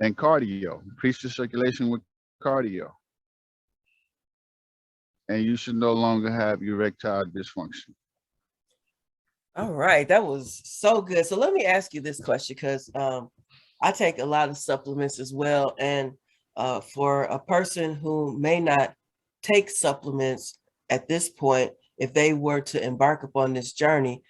and cardio. Increase your circulation with cardio. And you should no longer have erectile dysfunction. All right, that was so good. So let me ask you this question, because I take a lot of supplements as well. And for a person who may not take supplements at this point, if they were to embark upon this journey,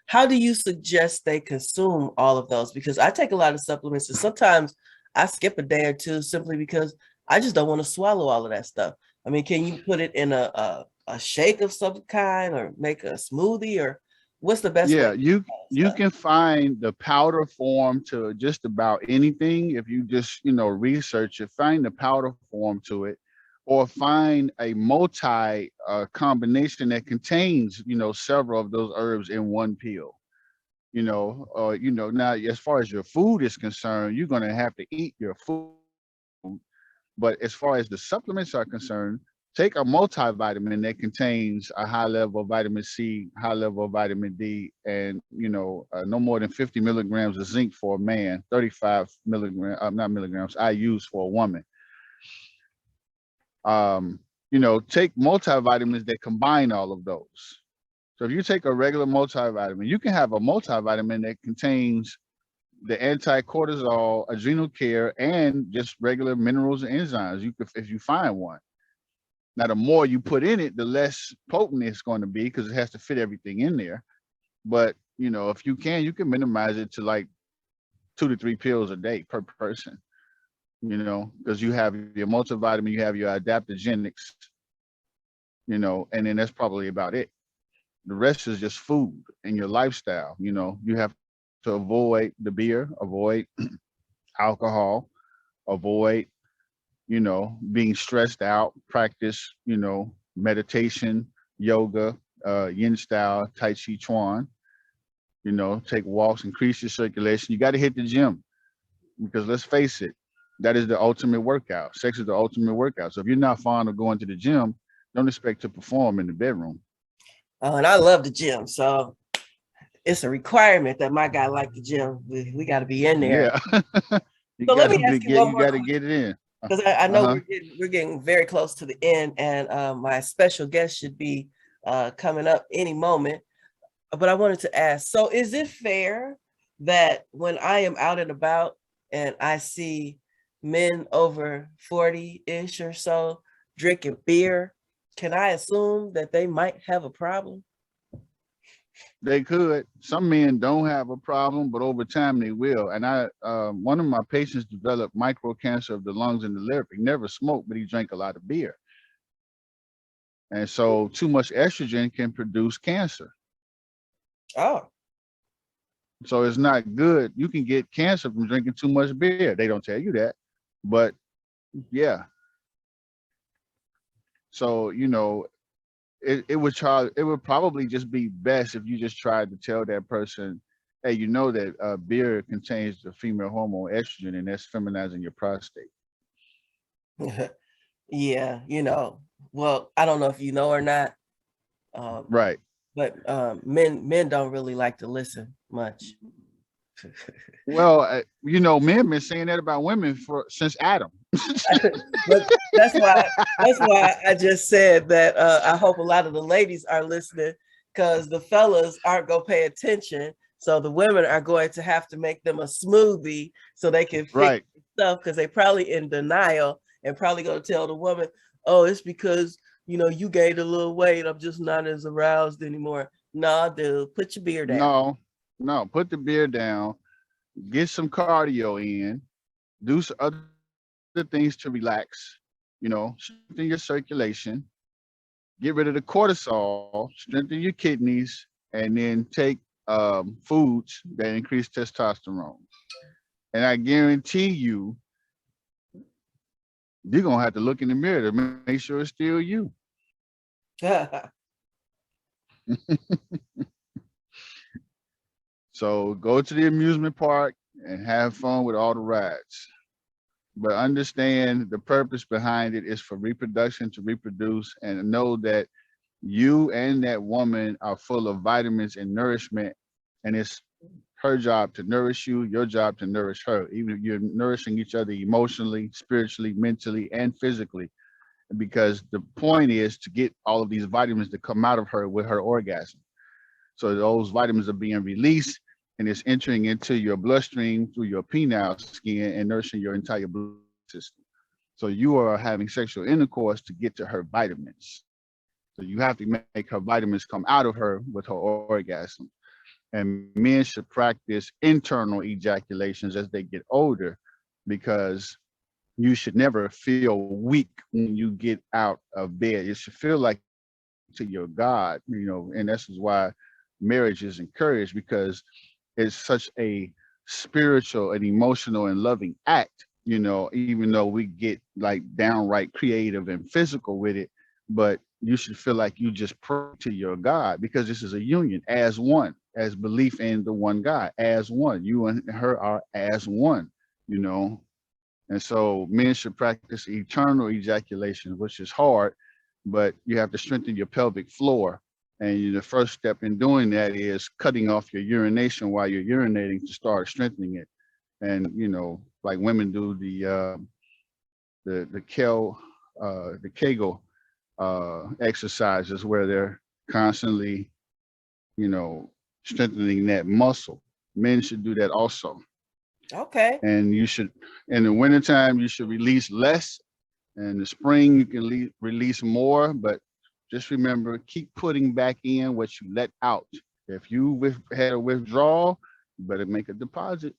how do you suggest they consume all of those? Because I take a lot of supplements, and sometimes I skip a day or two simply because I just don't want to swallow all of that stuff. I mean, can you put it in a shake of some kind, or make a smoothie, or what's the best way? You can find the powder form to just about anything if you just research it. Find the powder form to it, or find a multi combination that contains several of those herbs in one pill. Now as far as your food is concerned, you're going to have to eat your food. But as far as the supplements are concerned, take a multivitamin that contains a high level of vitamin C, high level of vitamin D, and no more than 50 milligrams of zinc for a man, 35 milligrams IUs for a woman. Take multivitamins that combine all of those. So if you take a regular multivitamin, you can have a multivitamin that contains the anti-cortisol, adrenal care, and just regular minerals and enzymes. If you find one. Now, the more you put in it, the less potent it's going to be, because it has to fit everything in there. But if you can minimize it to like 2 to 3 pills a day per person. Because you have your multivitamin, you have your adaptogenics, and then that's probably about it. The rest is just food and your lifestyle. You have to avoid the beer, avoid alcohol, avoid being stressed out, practice meditation, yoga, yin style, Tai Chi Chuan, take walks, increase your circulation. You got to hit the gym, because let's face it, that is the ultimate workout. Sex is the ultimate workout. So if you're not fond of going to the gym, don't expect to perform in the bedroom. Oh, and I love the gym. So it's a requirement that my guy like the gym. We got to be in there. Yeah. So let me ask you one more. You got to get it in. Because I know we're getting very close to the end, and my special guest should be coming up any moment. But I wanted to ask, so is it fair that when I am out and about and I see men over 40-ish or so drinking beer, can I assume that they might have a problem? They could. Some men don't have a problem, but over time they will. And one of my patients developed micro cancer of the lungs and the liver. He never smoked, but he drank a lot of beer. And so too much estrogen can produce cancer. Oh. So it's not good. You can get cancer from drinking too much beer. They don't tell you that, but yeah. So, it would probably just be best if you just tried to tell that person, hey, that beer contains the female hormone estrogen, and that's feminizing your prostate. Yeah, well, I don't know if you know or not. Right. But men don't really like to listen much. Well, men been saying that about women since Adam. But that's why I just said that I hope a lot of the ladies are listening, because the fellas aren't gonna pay attention. So the women are going to have to make them a smoothie so they can fix stuff, because they probably in denial and probably gonna tell the woman, oh, it's because you gained a little weight. I'm just not as aroused anymore. Nah, dude, put your beer down. No, No, put the beer down, get some cardio in, do some other things to relax, strengthen your circulation, get rid of the cortisol, strengthen your kidneys, and then take foods that increase testosterone. And I guarantee you're gonna have to look in the mirror to make sure it's still you. So go to the amusement park and have fun with all the rides. But understand the purpose behind it is for reproduction, to reproduce, and know that you and that woman are full of vitamins and nourishment, and it's her job to nourish you, your job to nourish her. Even if you're nourishing each other emotionally, spiritually, mentally, and physically, because the point is to get all of these vitamins to come out of her with her orgasm. So those vitamins are being released and it's entering into your bloodstream through your penile skin and nourishing your entire blood system. So you are having sexual intercourse to get to her vitamins. So you have to make her vitamins come out of her with her orgasm. And men should practice internal ejaculations as they get older, because you should never feel weak when you get out of bed. It should feel like you're talking to your God, and this is why marriage is encouraged, because it's such a spiritual and emotional and loving act, even though we get like downright creative and physical with it, but you should feel like you just pray to your God, because this is a union as one, as belief in the one God, as one. You and her are as one, you know. And so men should practice eternal ejaculation, which is hard, but you have to strengthen your pelvic floor. And the first step in doing that is cutting off your urination while you're urinating to start strengthening it. And like women do the Kegel exercises, where they're constantly, you know, strengthening that muscle. Men should do that also. Okay. And you should, in the wintertime, you should release less. In the spring, you can release more, but just remember, keep putting back in what you let out. If you had a withdrawal, you better make a deposit.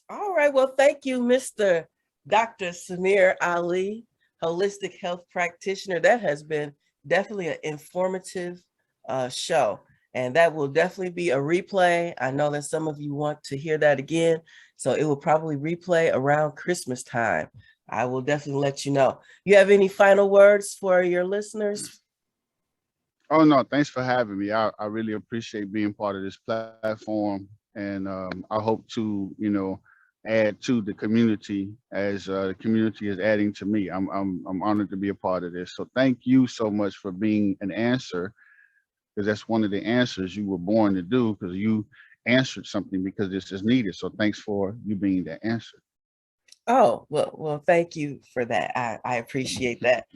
All right. Well, thank you, Mr. Dr. Samir Ali, holistic health practitioner. That has been definitely an informative show. And that will definitely be a replay. I know that some of you want to hear that again. So it will probably replay around Christmas time. I will definitely let you know. You have any final words for your listeners? Oh no, thanks for having me. I really appreciate being part of this platform, and I hope to, add to the community as the community is adding to me. I'm honored to be a part of this. So thank you so much for being an answer, because that's one of the answers you were born to do, because you answered something because this is needed. So thanks for you being the answer. Oh, well, thank you for that. I appreciate that.